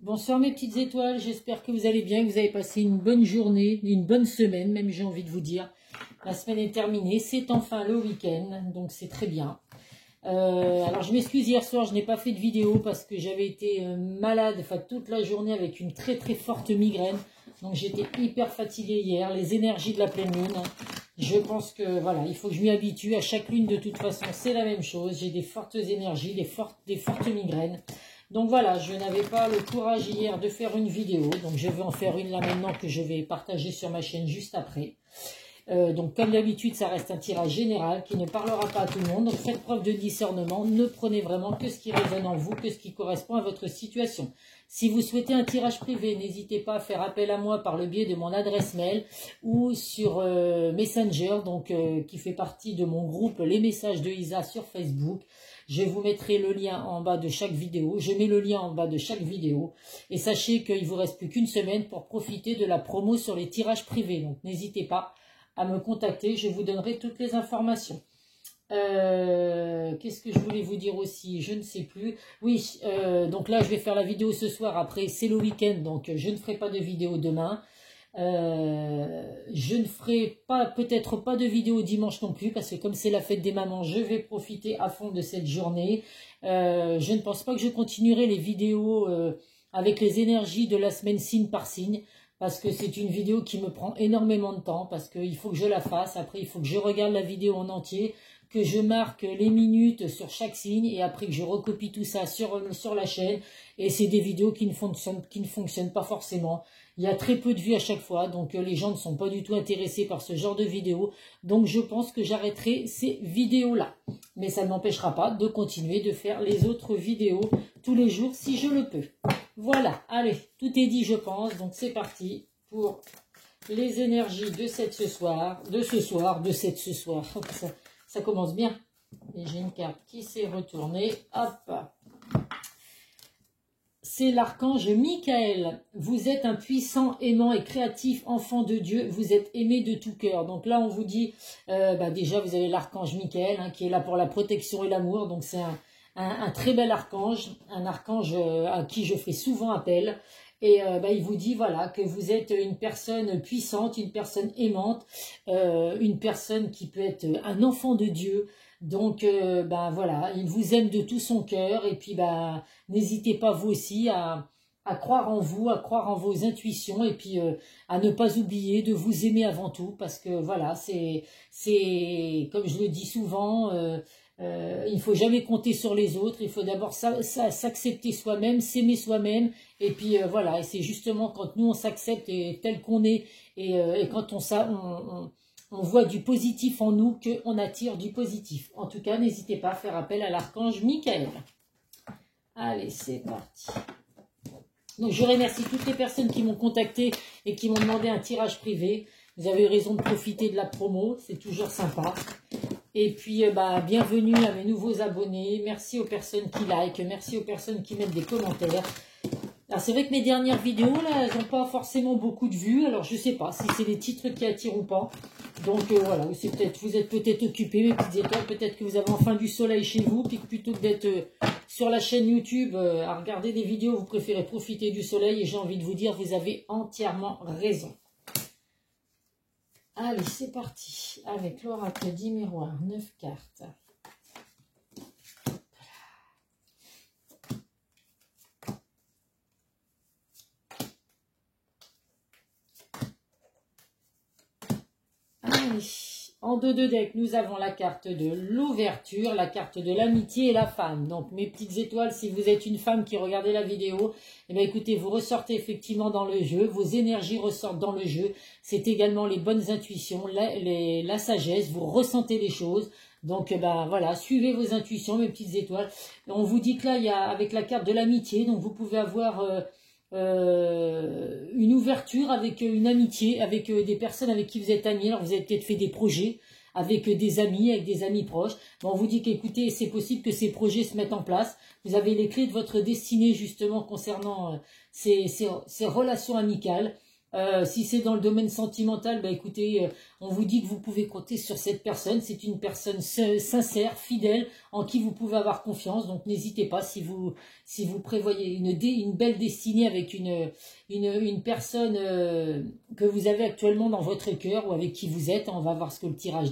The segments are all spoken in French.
Bonsoir mes petites étoiles, j'espère que vous allez bien, que vous avez passé une bonne journée, une bonne semaine, même j'ai envie de vous dire. La semaine est terminée, c'est enfin le week-end, donc c'est très bien. Alors je m'excuse, hier soir je n'ai pas fait de vidéo parce que j'avais été malade toute la journée avec une très très forte migraine. Donc j'étais hyper fatiguée hier, les énergies de la pleine lune. Je pense que voilà, il faut que je m'y habitue. À chaque lune de toute façon c'est la même chose. J'ai des fortes énergies, des fortes migraines. Donc voilà, je n'avais pas le courage hier de faire une vidéo. Donc je vais en faire une là maintenant que je vais partager sur ma chaîne juste après. Donc comme d'habitude, ça reste un tirage général qui ne parlera pas à tout le monde. Donc faites preuve de discernement, ne prenez vraiment que ce qui résonne en vous, que ce qui correspond à votre situation. Si vous souhaitez un tirage privé, n'hésitez pas à faire appel à moi par le biais de mon adresse mail ou sur Messenger, donc qui fait partie de mon groupe Les Messages de Isa sur Facebook. Je vous mettrai le lien en bas de chaque vidéo. Je mets le lien en bas de chaque vidéo. Et sachez qu'il ne vous reste plus qu'une semaine pour profiter de la promo sur les tirages privés. Donc n'hésitez pas à me contacter, je vous donnerai toutes les informations. Qu'est-ce que je voulais vous dire aussi? Je ne sais plus. Oui, donc là, je vais faire la vidéo ce soir. Après, c'est le week-end, donc je ne ferai pas de vidéo demain. Je ne ferai peut-être pas de vidéo dimanche non plus, parce que comme c'est la fête des mamans, je vais profiter à fond de cette journée. Je ne pense pas que je continuerai les vidéos avec les énergies de la semaine signe par signe, parce que c'est une vidéo qui me prend énormément de temps, parce qu'il faut que je la fasse. Après, il faut que je regarde la vidéo en entier, que je marque les minutes sur chaque signe, et après que je recopie tout ça sur la chaîne. Et c'est des vidéos qui ne fonctionnent pas forcément. Il y a très peu de vues à chaque fois, donc les gens ne sont pas du tout intéressés par ce genre de vidéos. Donc je pense que j'arrêterai ces vidéos-là. Mais ça ne m'empêchera pas de continuer de faire les autres vidéos tous les jours si je le peux. Voilà, allez, tout est dit je pense, donc c'est parti pour les énergies de ce soir. Ça commence bien. Et j'ai une carte qui s'est retournée, hop. C'est l'archange Michael. Vous êtes un puissant, aimant et créatif enfant de Dieu. Vous êtes aimé de tout cœur. Donc là, on vous dit, déjà, vous avez l'archange Michael, qui est là pour la protection et l'amour. Donc c'est un très bel archange, un archange à qui je fais souvent appel. Et il vous dit voilà que vous êtes une personne puissante, une personne aimante, une personne qui peut être un enfant de Dieu. Donc voilà, il vous aime de tout son cœur. Et puis n'hésitez pas vous aussi à croire en vous, à croire en vos intuitions, et puis à ne pas oublier de vous aimer avant tout, parce que voilà, c'est comme je le dis souvent. Il ne faut jamais compter sur les autres, il faut d'abord s'accepter soi-même, s'aimer soi-même, et puis voilà, et c'est justement quand nous on s'accepte tel qu'on est, et quand on voit du positif en nous, qu'on attire du positif. En tout cas, n'hésitez pas à faire appel à l'archange Michael. Allez, c'est parti. Donc je remercie toutes les personnes qui m'ont contacté et qui m'ont demandé un tirage privé. Vous avez eu raison de profiter de la promo, c'est toujours sympa. Et puis, bienvenue à mes nouveaux abonnés. Merci aux personnes qui like, merci aux personnes qui mettent des commentaires. Alors, c'est vrai que mes dernières vidéos, là, elles n'ont pas forcément beaucoup de vues. Alors, je ne sais pas si c'est les titres qui attirent ou pas. Donc, voilà, vous êtes peut-être occupés, mes petites étoiles. Peut-être que vous avez enfin du soleil chez vous. Puis que plutôt que d'être sur la chaîne YouTube à regarder des vidéos, vous préférez profiter du soleil. Et j'ai envie de vous dire, vous avez entièrement raison. Allez, c'est parti, avec l'oracle 10 miroirs, 9 cartes. Allez, en 2 decks, nous avons la carte de l'ouverture, la carte de l'amitié et la femme. Donc, mes petites étoiles, si vous êtes une femme qui regardez la vidéo, eh bien, écoutez, vous ressortez effectivement dans le jeu, vos énergies ressortent dans le jeu. C'est également les bonnes intuitions, la sagesse, vous ressentez les choses. Donc, voilà, suivez vos intuitions, mes petites étoiles. On vous dit que là, il y a, avec la carte de l'amitié, donc vous pouvez avoir une ouverture avec une amitié, avec des personnes avec qui vous êtes amis. Alors, vous avez peut-être fait des projets avec des amis proches. Bon, on vous dit qu'écoutez, c'est possible que ces projets se mettent en place. Vous avez les clés de votre destinée, justement, concernant ces relations amicales. Si c'est dans le domaine sentimental, bah écoutez, on vous dit que vous pouvez compter sur cette personne. C'est une personne sincère, fidèle, en qui vous pouvez avoir confiance. Donc n'hésitez pas si vous prévoyez une belle destinée avec une personne que vous avez actuellement dans votre cœur ou avec qui vous êtes. On va voir ce que le tirage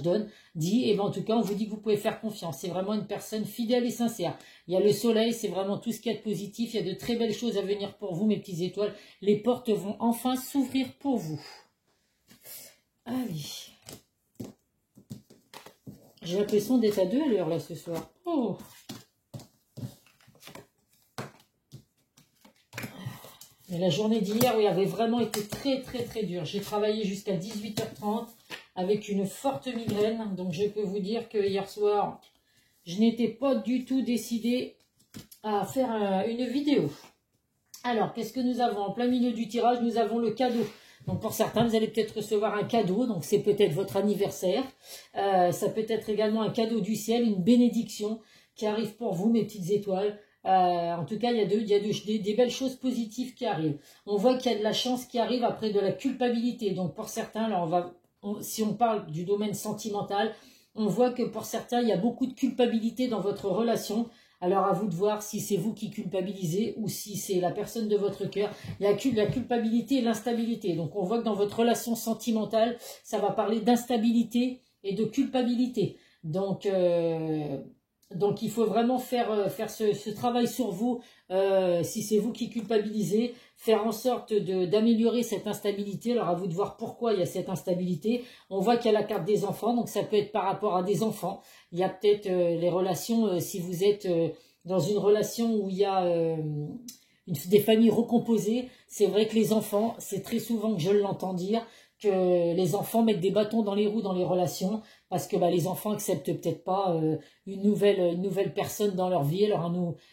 dit. Et ben en tout cas, on vous dit que vous pouvez faire confiance. C'est vraiment une personne fidèle et sincère. Il y a le soleil, c'est vraiment tout ce qu'il y a de positif. Il y a de très belles choses à venir pour vous, mes petites étoiles. Les portes vont enfin s'ouvrir pour vous. Allez. J'ai l'impression d'être à 2 à l'heure là ce soir. Oh. Mais la journée d'hier, oui, avait vraiment été très dure. J'ai travaillé jusqu'à 18h30 avec une forte migraine. Donc je peux vous dire que hier soir, je n'étais pas du tout décidée à faire une vidéo. Alors, qu'est-ce que nous avons? En plein milieu du tirage, nous avons le cadeau. Donc pour certains, vous allez peut-être recevoir un cadeau. Donc c'est peut-être votre anniversaire. Ça peut être également un cadeau du ciel, une bénédiction qui arrive pour vous, mes petites étoiles. En tout cas, il y a des belles choses positives qui arrivent. On voit qu'il y a de la chance qui arrive après de la culpabilité. Donc pour certains, là, si on parle du domaine sentimental, on voit que pour certains, il y a beaucoup de culpabilité dans votre relation. Alors à vous de voir si c'est vous qui culpabilisez ou si c'est la personne de votre cœur. Il y a la culpabilité et l'instabilité. Donc on voit que dans votre relation sentimentale, ça va parler d'instabilité et de culpabilité. Donc il faut vraiment faire ce travail sur vous, si c'est vous qui culpabilisez, faire en sorte d'améliorer cette instabilité. Alors à vous de voir pourquoi il y a cette instabilité. On voit qu'il y a la carte des enfants, donc ça peut être par rapport à des enfants. Il y a peut-être les relations, si vous êtes dans une relation où il y a des familles recomposées, c'est vrai que les enfants, c'est très souvent que je l'entends dire, que les enfants mettent des bâtons dans les roues dans les relations, parce que les enfants acceptent peut-être pas une nouvelle personne dans leur vie, alors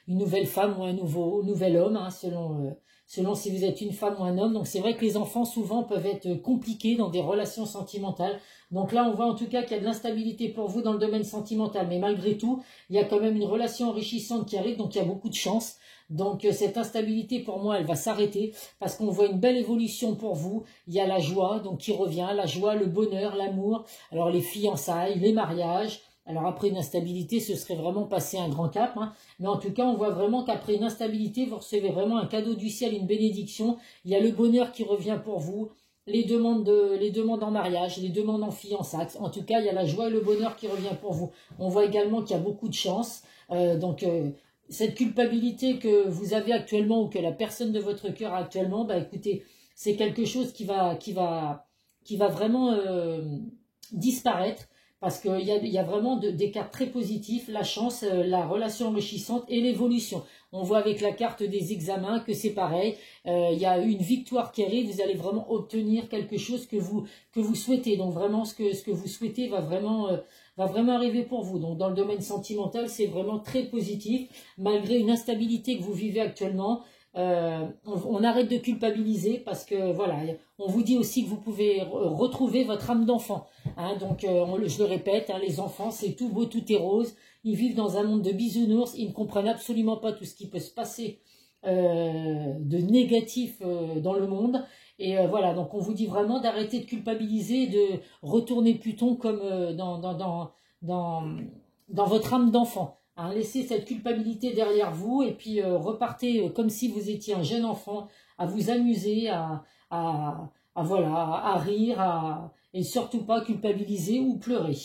une nouvelle femme ou un nouvel homme, hein, selon si vous êtes une femme ou un homme. Donc c'est vrai que les enfants souvent peuvent être compliqués dans des relations sentimentales. Donc là on voit en tout cas qu'il y a de l'instabilité pour vous dans le domaine sentimental, mais malgré tout il y a quand même une relation enrichissante qui arrive, donc il y a beaucoup de chance. Donc cette instabilité pour moi elle va s'arrêter parce qu'on voit une belle évolution pour vous. Il y a la joie donc qui revient, la joie, le bonheur, l'amour, alors les fiançailles, les mariages. Alors après une instabilité, ce serait vraiment passer un grand cap, hein. Mais en tout cas, on voit vraiment qu'après une instabilité, vous recevez vraiment un cadeau du ciel, une bénédiction. Il y a le bonheur qui revient pour vous, les demandes en mariage, les demandes en fiançailles. En tout cas, il y a la joie et le bonheur qui revient pour vous. On voit également qu'il y a beaucoup de chance. Cette culpabilité que vous avez actuellement ou que la personne de votre cœur a actuellement, écoutez, c'est quelque chose qui va vraiment disparaître. Parce qu'il y a vraiment des cartes très positifs, la chance, la relation enrichissante et l'évolution. On voit avec la carte des examens que c'est pareil. Il y a une victoire qui arrive, vous allez vraiment obtenir quelque chose que vous souhaitez. Donc vraiment ce que vous souhaitez va vraiment arriver pour vous. Donc dans le domaine sentimental, c'est vraiment très positif. Malgré une instabilité que vous vivez actuellement, on arrête de culpabiliser parce que voilà, on vous dit aussi que vous pouvez retrouver votre âme d'enfant, hein. Donc je le répète, hein, les enfants c'est tout beau, tout est rose, ils vivent dans un monde de bisounours, ils ne comprennent absolument pas tout ce qui peut se passer de négatif dans le monde. Et voilà, donc on vous dit vraiment d'arrêter de culpabiliser et de retourner Pluton comme dans votre âme d'enfant. Hein, laissez cette culpabilité derrière vous et puis repartez comme si vous étiez un jeune enfant, à vous amuser, à rire, et surtout pas culpabiliser ou pleurer.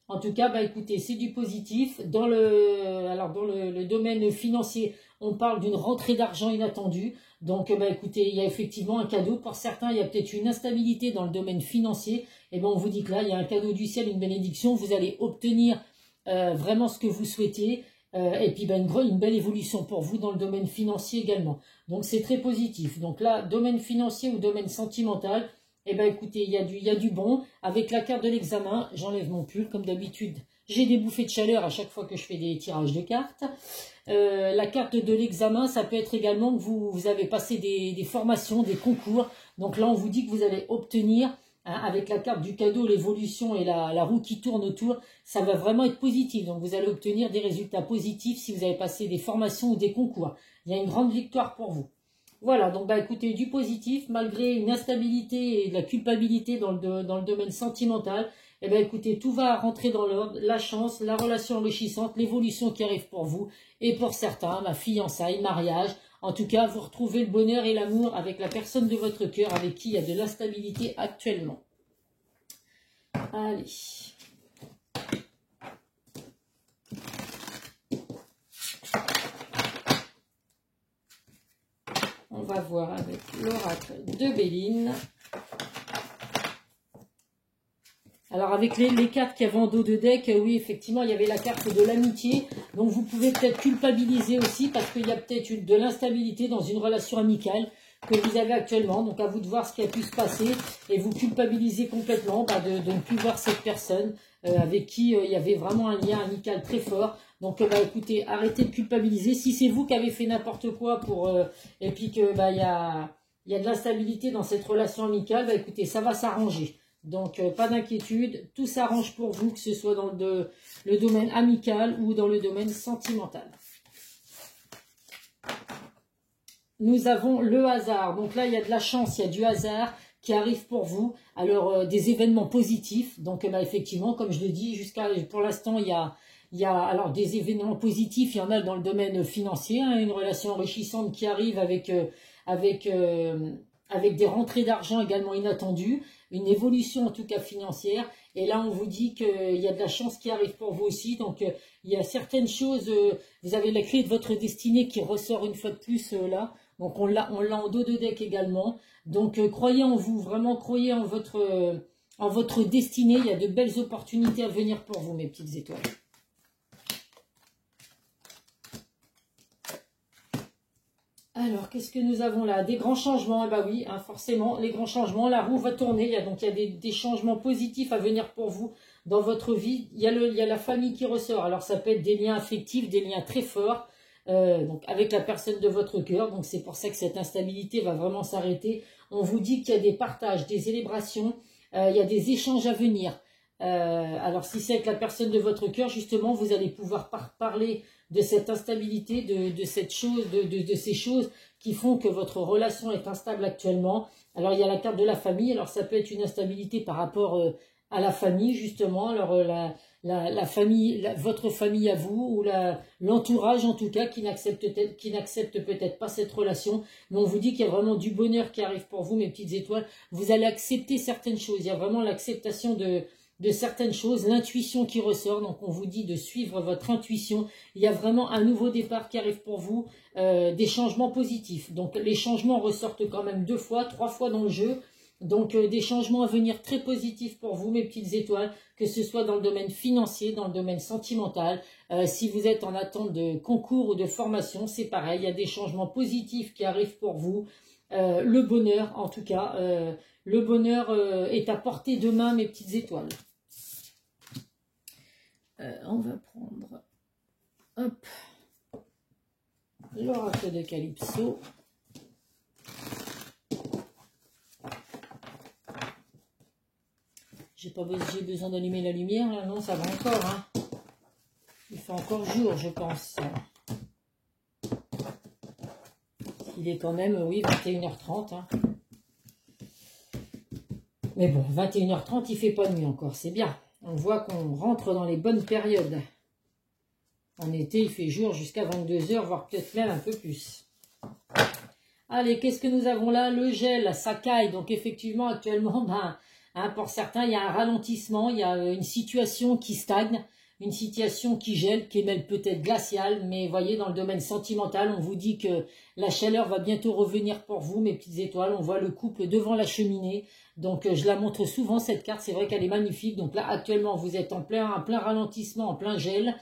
En tout cas, écoutez, c'est du positif. Dans le domaine financier, on parle d'une rentrée d'argent inattendue. Donc, écoutez, il y a effectivement un cadeau. Pour certains, il y a peut-être une instabilité dans le domaine financier. Et on vous dit que là, il y a un cadeau du ciel, une bénédiction. Vous allez obtenir vraiment ce que vous souhaitez, et puis une belle évolution pour vous dans le domaine financier également. Donc c'est très positif. Donc là, domaine financier ou domaine sentimental, écoutez, il y a du bon. Avec la carte de l'examen, j'enlève mon pull comme d'habitude. J'ai des bouffées de chaleur à chaque fois que je fais des tirages de cartes. La carte de l'examen, ça peut être également que vous avez passé des formations, des concours. Donc là, on vous dit que vous allez obtenir, hein, avec la carte du cadeau, l'évolution et la roue qui tourne autour, ça va vraiment être positif. Donc vous allez obtenir des résultats positifs si vous avez passé des formations ou des concours. Il y a une grande victoire pour vous. Voilà, donc bah écoutez, du positif, malgré une instabilité et de la culpabilité dans le domaine sentimental, eh bien écoutez, tout va rentrer dans l'ordre, la chance, la relation enrichissante, l'évolution qui arrive pour vous, et pour certains, ma fiançailles, mariage, en tout cas, vous retrouvez le bonheur et l'amour avec la personne de votre cœur, avec qui il y a de l'instabilité actuellement. Allez. On va voir avec l'oracle de Béline. Alors avec les cartes qu'il y avait en dos de deck, oui effectivement il y avait la carte de l'amitié. Donc vous pouvez peut-être culpabiliser aussi parce qu'il y a peut-être de l'instabilité dans une relation amicale que vous avez actuellement. Donc à vous de voir ce qui a pu se passer et vous culpabilisez complètement de ne plus voir cette personne avec qui il y avait vraiment un lien amical très fort. Donc écoutez, arrêtez de culpabiliser. Si c'est vous qui avez fait n'importe quoi et puis que il y a de l'instabilité dans cette relation amicale, écoutez, ça va s'arranger. Donc, pas d'inquiétude, tout s'arrange pour vous, que ce soit dans le domaine amical ou dans le domaine sentimental. Nous avons le hasard. Donc là, il y a de la chance, il y a du hasard qui arrive pour vous. Alors, des événements positifs. Donc, effectivement, comme je le dis, pour l'instant, il y a alors des événements positifs. Il y en a dans le domaine financier, hein, une relation enrichissante qui arrive avec des rentrées d'argent également inattendues, une évolution en tout cas financière. Et là, on vous dit qu'il y a de la chance qui arrive pour vous aussi. Donc, il y a certaines choses, vous avez la clé de votre destinée qui ressort une fois de plus là. Donc, on l'a en dos de deck également. Donc, croyez en vous, vraiment croyez en votre destinée. Il y a de belles opportunités à venir pour vous, mes petites étoiles. Alors, qu'est-ce que nous avons là? Des grands changements, bah oui, hein, forcément, les grands changements, la roue va tourner, il y a des changements positifs à venir pour vous dans votre vie. Il y a la famille qui ressort, alors ça peut être des liens affectifs, des liens très forts, donc avec la personne de votre cœur, donc c'est pour ça que cette instabilité va vraiment s'arrêter. On vous dit qu'il y a des partages, des célébrations, il y a des échanges à venir. Alors, si c'est avec la personne de votre cœur, justement, vous allez pouvoir parler de cette instabilité, de ces choses qui font que votre relation est instable actuellement. Alors, il y a la carte de la famille. Alors, ça peut être une instabilité par rapport à la famille, justement. Alors, la famille, votre famille à vous, ou l'entourage, en tout cas, qui n'accepte peut-être pas cette relation. Mais on vous dit qu'il y a vraiment du bonheur qui arrive pour vous, mes petites étoiles. Vous allez accepter certaines choses. Il y a vraiment l'acceptation de certaines choses, l'intuition qui ressort, donc on vous dit de suivre votre intuition. Il y a vraiment un nouveau départ qui arrive pour vous, des changements positifs. Donc les changements ressortent quand même 2 fois, 3 fois dans le jeu. Donc des changements à venir très positifs pour vous, mes petites étoiles, que ce soit dans le domaine financier, dans le domaine sentimental. Si vous êtes en attente de concours ou de formation, c'est pareil, il y a des changements positifs qui arrivent pour vous. Le bonheur, en tout cas, le bonheur est à portée de main, mes petites étoiles. On va prendre l'oracle de Calypso. J'ai besoin d'allumer la lumière, là, non, ça va encore. Hein. Il fait encore jour, je pense. Il est quand même, oui, 21h30. Hein. Mais bon, 21h30, il fait pas nuit encore, c'est bien. On voit qu'on rentre dans les bonnes périodes. En été, il fait jour jusqu'à 22h, voire peut-être même un peu plus. Allez, qu'est-ce que nous avons là? Le gel, ça caille. Donc effectivement, actuellement, pour certains, il y a un ralentissement, il y a une situation qui stagne, une situation qui gèle, qui est même peut-être glaciale. Mais voyez, dans le domaine sentimental, on vous dit que la chaleur va bientôt revenir pour vous, mes petites étoiles. On voit le couple devant la cheminée. Donc, je la montre souvent, cette carte. C'est vrai qu'elle est magnifique. Donc là, actuellement, vous êtes en plein ralentissement, en plein gel.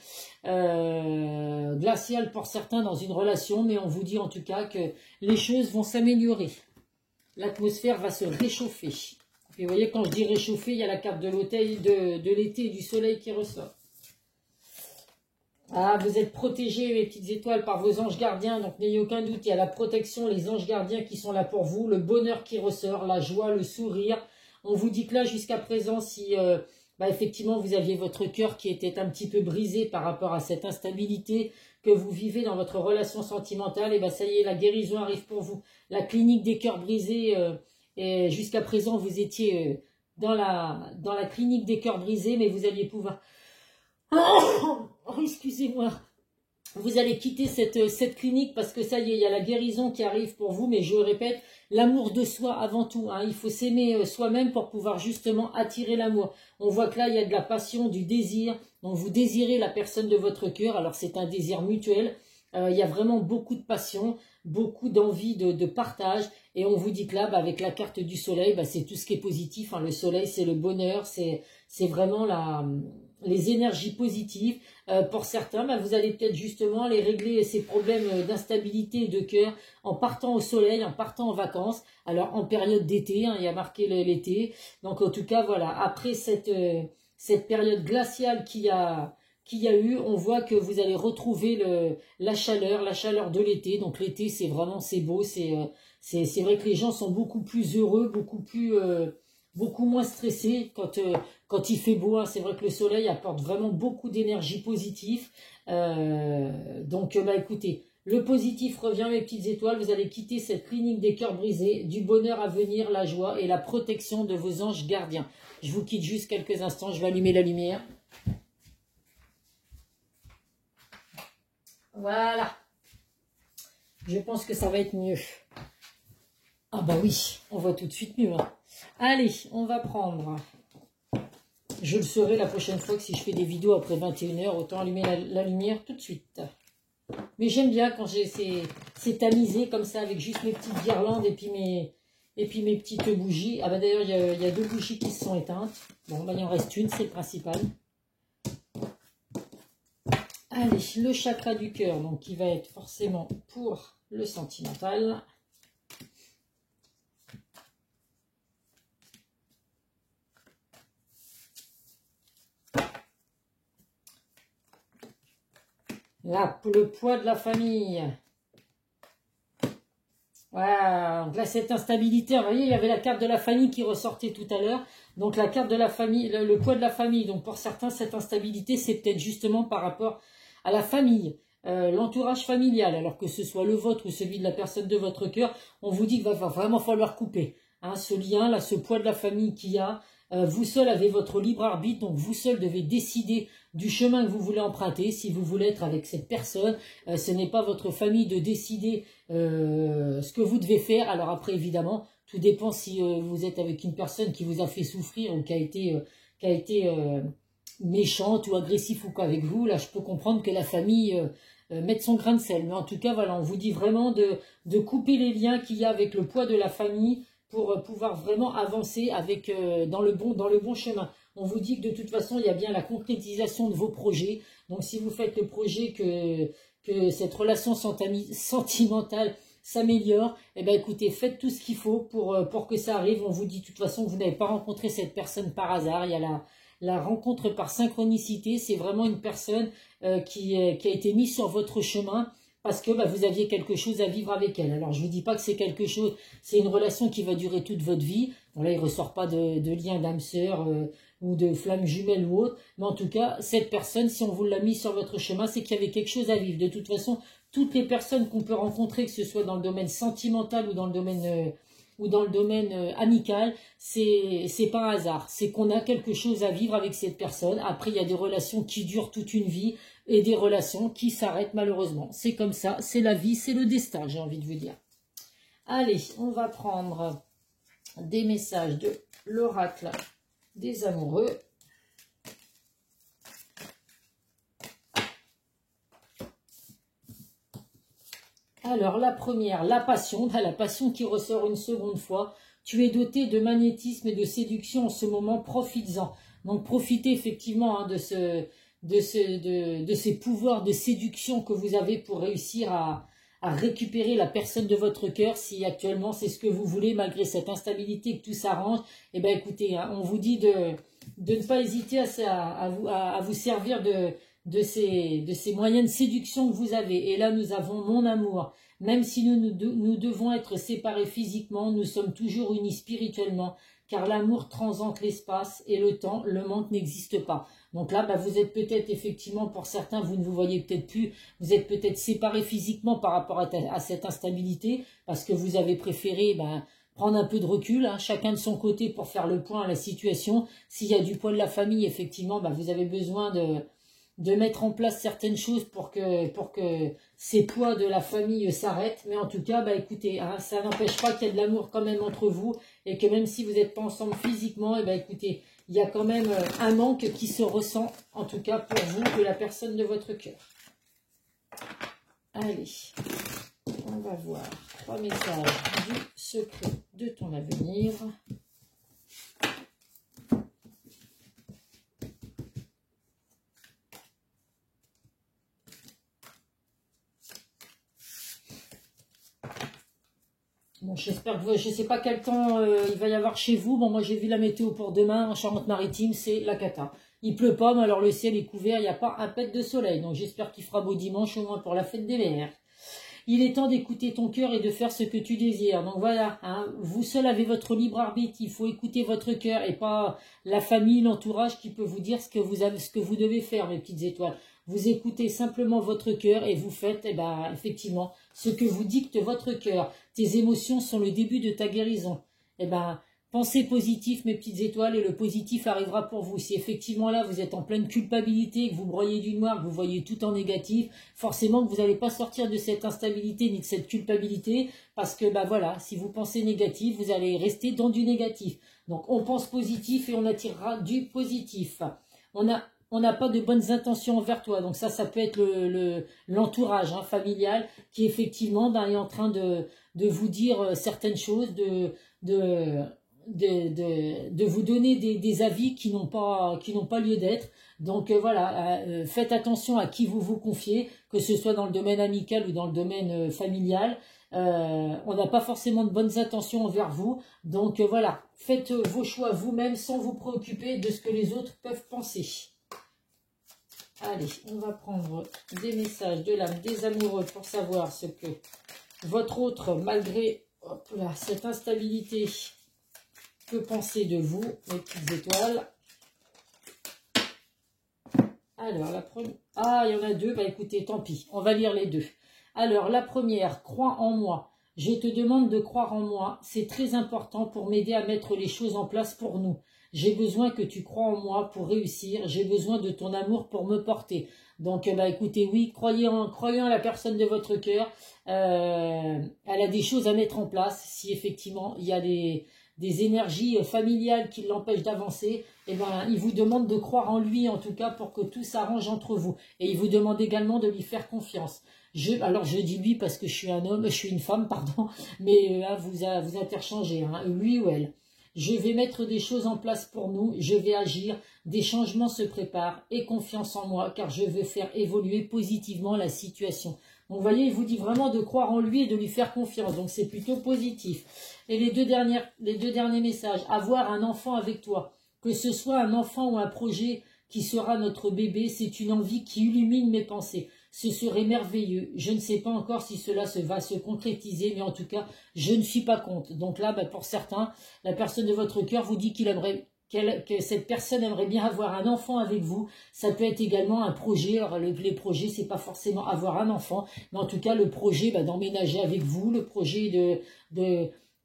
Glacial pour certains dans une relation. Mais on vous dit en tout cas que les choses vont s'améliorer. L'atmosphère va se réchauffer. Et vous voyez, quand je dis réchauffer, il y a la carte de l'été et du soleil qui ressort. Ah, vous êtes protégés, mes petites étoiles, par vos anges gardiens, donc n'ayez aucun doute, il y a la protection, les anges gardiens qui sont là pour vous, le bonheur qui ressort, la joie, le sourire. On vous dit que là, jusqu'à présent, si bah, effectivement, vous aviez votre cœur qui était un petit peu brisé par rapport à cette instabilité que vous vivez dans votre relation sentimentale. Et bah, ça y est, la guérison arrive pour vous. La clinique des cœurs brisés, et jusqu'à présent, vous étiez dans la clinique des cœurs brisés, mais vous alliez pouvoir... Oh, excusez-moi. Vous allez quitter cette clinique parce que ça y est, il y a la guérison qui arrive pour vous. Mais je répète, l'amour de soi avant tout. Hein, il faut s'aimer soi-même pour pouvoir justement attirer l'amour. On voit que là, il y a de la passion, du désir. Donc vous désirez la personne de votre cœur. Alors c'est un désir mutuel. Il y a vraiment beaucoup de passion, beaucoup d'envie de partage. Et on vous dit que là, bah, avec la carte du soleil, bah, c'est tout ce qui est positif. Hein. Le soleil, c'est le bonheur, c'est vraiment les énergies positives. Pour certains, bah, vous allez peut-être justement aller régler ces problèmes d'instabilité et de cœur en partant au soleil, en partant en vacances. Alors en période d'été, hein, il y a marqué l'été. Donc en tout cas, voilà, après cette période glaciale qu'il y a eu, on voit que vous allez retrouver la chaleur de l'été. Donc l'été, c'est vraiment, c'est beau, c'est vrai que les gens sont beaucoup plus heureux, beaucoup moins stressés quand il fait beau. Hein. C'est vrai que le soleil apporte vraiment beaucoup d'énergie positive. Donc, bah, écoutez, le positif revient, mes petites étoiles. Vous allez quitter cette clinique des cœurs brisés, du bonheur à venir, la joie et la protection de vos anges gardiens. Je vous quitte juste quelques instants. Je vais allumer la lumière. Voilà. Je pense que ça va être mieux. Ah bah oui, on voit tout de suite mieux. Hein. Allez, on va prendre... Je le saurai la prochaine fois que si je fais des vidéos après 21h, autant allumer la lumière tout de suite. Mais j'aime bien quand c'est tamisé comme ça avec juste mes petites guirlandes et puis mes petites bougies. Ah bah d'ailleurs, il y a 2 bougies qui se sont éteintes. Bon, bah il en reste une, c'est le principal. Allez, le chakra du cœur, donc qui va être forcément pour le sentimental. Là, le poids de la famille. Voilà, donc là, cette instabilité, vous voyez, il y avait la carte de la famille qui ressortait tout à l'heure. Donc la carte de la famille, le poids de la famille. Donc pour certains, cette instabilité, c'est peut-être justement par rapport à la famille, l'entourage familial. Alors que ce soit le vôtre ou celui de la personne de votre cœur, on vous dit qu'il va vraiment falloir couper. Hein, ce lien, là, ce poids de la famille qu'il y a. Vous seul avez votre libre arbitre, donc vous seul devez décider du chemin que vous voulez emprunter. Si vous voulez être avec cette personne, ce n'est pas votre famille de décider ce que vous devez faire. Alors après, évidemment, tout dépend si vous êtes avec une personne qui vous a fait souffrir ou qui a été méchante ou agressif ou quoi avec vous. Là, je peux comprendre que la famille mette son grain de sel. Mais en tout cas, voilà, on vous dit vraiment de couper les liens qu'il y a avec le poids de la famille pour pouvoir vraiment avancer avec dans le bon chemin. On vous dit que de toute façon, il y a bien la concrétisation de vos projets. Donc, si vous faites le projet que cette relation sentimentale s'améliore, eh bien, écoutez, faites tout ce qu'il faut pour que ça arrive. On vous dit de toute façon que vous n'avez pas rencontré cette personne par hasard. Il y a la rencontre par synchronicité. C'est vraiment une personne qui a été mise sur votre chemin parce que bah, vous aviez quelque chose à vivre avec elle. Alors, je ne vous dis pas que c'est quelque chose, c'est une relation qui va durer toute votre vie. Bon, là, il ne ressort pas de lien d'âme sœur ou de flamme jumelle ou autre. Mais en tout cas, cette personne, si on vous l'a mis sur votre chemin, c'est qu'il y avait quelque chose à vivre. De toute façon, toutes les personnes qu'on peut rencontrer, que ce soit dans le domaine sentimental ou dans le domaine amical, c'est pas un hasard. C'est qu'on a quelque chose à vivre avec cette personne. Après, il y a des relations qui durent toute une vie et des relations qui s'arrêtent malheureusement. C'est comme ça, c'est la vie, c'est le destin, j'ai envie de vous dire. Allez, on va prendre des messages de l'oracle des amoureux. Alors, la première, la passion qui ressort une seconde fois. Tu es doté de magnétisme et de séduction en ce moment, profites-en. Donc, profitez effectivement hein, de ces pouvoirs de séduction que vous avez pour réussir à récupérer la personne de votre cœur. Si actuellement c'est ce que vous voulez, malgré cette instabilité, que tout s'arrange, eh bien écoutez, hein, on vous dit de ne pas hésiter à vous servir de ces moyens de séduction que vous avez. Et là, nous avons mon amour. Même si nous devons être séparés physiquement, nous sommes toujours unis spirituellement. car l'amour transcende l'espace et le temps, le manque n'existe pas. Donc là, vous êtes peut-être effectivement, pour certains, vous ne vous voyez peut-être plus, vous êtes peut-être séparés physiquement par rapport à cette instabilité, parce que vous avez préféré prendre un peu de recul, hein, chacun de son côté pour faire le point à la situation. S'il y a du poids de la famille, effectivement, vous avez besoin de mettre en place certaines choses pour que ces poids de la famille s'arrêtent. Mais en tout cas, écoutez, hein, ça n'empêche pas qu'il y a de l'amour quand même entre vous et que même si vous n'êtes pas ensemble physiquement, écoutez, il y a quand même un manque qui se ressent, en tout cas pour vous, de la personne de votre cœur. Allez, on va voir 3 messages du secret de ton avenir. Bon, j'espère que je ne sais pas quel temps il va y avoir chez vous. Bon, moi j'ai vu la météo pour demain en Charente-Maritime, c'est la cata. Il pleut pas, mais alors le ciel est couvert, il n'y a pas un pet de soleil. Donc j'espère qu'il fera beau dimanche, au moins pour la fête des mères. Il est temps d'écouter ton cœur et de faire ce que tu désires. Donc voilà, hein, vous seul avez votre libre arbitre. Il faut écouter votre cœur et pas la famille, l'entourage qui peut vous dire ce que vous devez faire, mes petites étoiles. Vous écoutez simplement votre cœur et vous faites, effectivement, ce que vous dicte votre cœur. Tes émotions sont le début de ta guérison. Pensez positif, mes petites étoiles, et le positif arrivera pour vous. Si effectivement là, vous êtes en pleine culpabilité, que vous broyez du noir, que vous voyez tout en négatif, forcément que vous n'allez pas sortir de cette instabilité ni de cette culpabilité, parce que voilà, si vous pensez négatif, vous allez rester dans du négatif. Donc on pense positif et on attirera du positif. On n'a pas de bonnes intentions envers toi. Donc ça peut être l'entourage familial qui effectivement est en train de vous dire certaines choses, de vous donner des avis qui n'ont pas lieu d'être. Donc voilà, faites attention à qui vous vous confiez, que ce soit dans le domaine amical ou dans le domaine familial. On n'a pas forcément de bonnes intentions envers vous. Donc voilà, faites vos choix vous-même sans vous préoccuper de ce que les autres peuvent penser. Allez, on va prendre des messages de l'âme des amoureux pour savoir ce que votre autre, malgré cette instabilité, peut penser de vous, mes petites étoiles. Alors, la première... Ah, il y en a deux. Écoutez, tant pis. On va lire les deux. Alors, la première, crois en moi. Je te demande de croire en moi. C'est très important pour m'aider à mettre les choses en place pour nous. J'ai besoin que tu crois en moi pour réussir. J'ai besoin de ton amour pour me porter. Donc, écoutez, oui, croyez en la personne de votre cœur. Elle a des choses à mettre en place. Si effectivement, il y a des énergies familiales qui l'empêchent d'avancer, il vous demande de croire en lui, en tout cas, pour que tout s'arrange entre vous. Et il vous demande également de lui faire confiance. Alors, je dis lui parce que je suis un homme, je suis une femme, pardon, mais vous interchangez, lui ou elle. Je vais mettre des choses en place pour nous, je vais agir, des changements se préparent, aie confiance en moi, car je veux faire évoluer positivement la situation. Donc, vous voyez, il vous dit vraiment de croire en lui et de lui faire confiance. Donc, c'est plutôt positif. Et les deux derniers messages, avoir un enfant avec toi, que ce soit un enfant ou un projet qui sera notre bébé, c'est une envie qui illumine mes pensées. Ce serait merveilleux. Je ne sais pas encore si cela va se concrétiser, mais en tout cas, je ne suis pas contre. Donc là, pour certains, la personne de votre cœur vous dit que cette personne aimerait bien avoir un enfant avec vous. Ça peut être également un projet. Alors les projets, c'est pas forcément avoir un enfant, mais en tout cas le projet d'emménager avec vous, le projet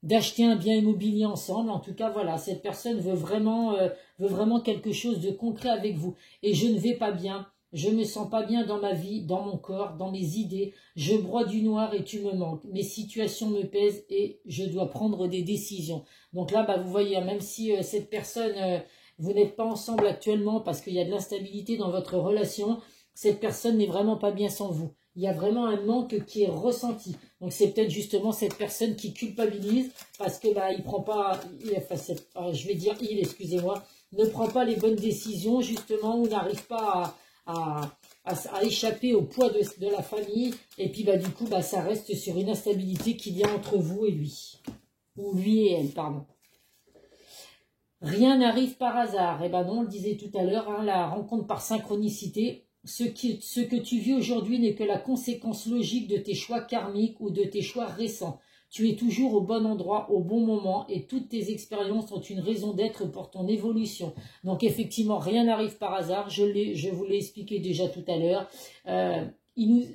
d'acheter un bien immobilier ensemble. En tout cas, voilà, cette personne veut vraiment quelque chose de concret avec vous. Et je ne vais pas bien. Je me sens pas bien dans ma vie, dans mon corps, dans mes idées. Je broie du noir et tu me manques. Mes situations me pèsent et je dois prendre des décisions. Donc là, vous voyez, même si cette personne, vous n'êtes pas ensemble actuellement parce qu'il y a de l'instabilité dans votre relation, cette personne n'est vraiment pas bien sans vous. Il y a vraiment un manque qui est ressenti. Donc c'est peut-être justement cette personne qui culpabilise parce que il prend pas, excusez-moi, ne prend pas les bonnes décisions justement ou n'arrive pas à échapper au poids de la famille. Et puis du coup, ça reste sur une instabilité qu'il y a entre vous et lui. Ou lui et elle, pardon. Rien n'arrive par hasard. Non, on le disait tout à l'heure, la rencontre par synchronicité. Ce que tu vis aujourd'hui n'est que la conséquence logique de tes choix karmiques ou de tes choix récents. Tu es toujours au bon endroit, au bon moment, et toutes tes expériences ont une raison d'être pour ton évolution. Donc effectivement, rien n'arrive par hasard, je vous l'ai expliqué déjà tout à l'heure. Il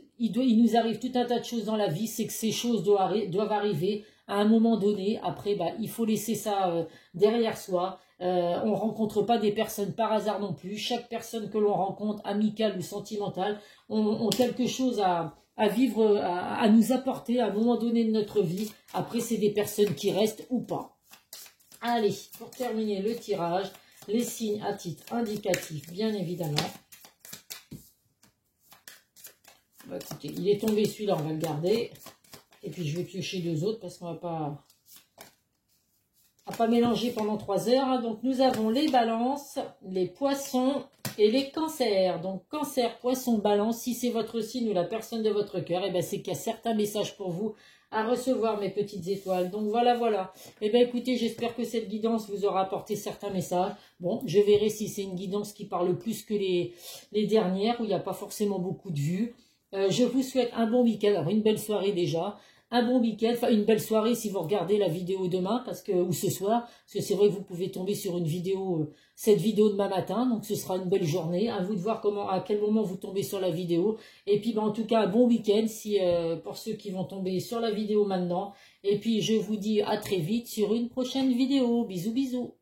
nous arrive tout un tas de choses dans la vie, c'est que ces choses doivent arriver à un moment donné. Après, il faut laisser ça derrière soi. On ne rencontre pas des personnes par hasard non plus. Chaque personne que l'on rencontre, amicale ou sentimentale, ont quelque chose à vivre, à nous apporter à un moment donné de notre vie. Après, c'est des personnes qui restent ou pas. Allez, pour terminer le tirage, les signes à titre indicatif, bien évidemment. Écoutez, il est tombé celui-là, on va le garder. Et puis, je vais piocher deux autres parce qu'on va pas mélanger pendant 3 heures. Donc, nous avons les balances, les poissons et les cancers. Donc, cancer, poisson, balance, si c'est votre signe ou la personne de votre cœur, et c'est qu'il y a certains messages pour vous à recevoir, mes petites étoiles. Donc, voilà. Et écoutez, j'espère que cette guidance vous aura apporté certains messages. Bon, je verrai si c'est une guidance qui parle plus que les dernières, où il n'y a pas forcément beaucoup de vues. Je vous souhaite un bon week-end, alors une belle soirée déjà, un bon week-end, enfin une belle soirée si vous regardez la vidéo demain, ou ce soir, parce que c'est vrai que vous pouvez tomber sur une vidéo, cette vidéo demain matin, donc ce sera une belle journée, à vous de voir à quel moment vous tombez sur la vidéo, et puis en tout cas un bon week-end pour ceux qui vont tomber sur la vidéo maintenant, et puis je vous dis à très vite sur une prochaine vidéo, bisous bisous.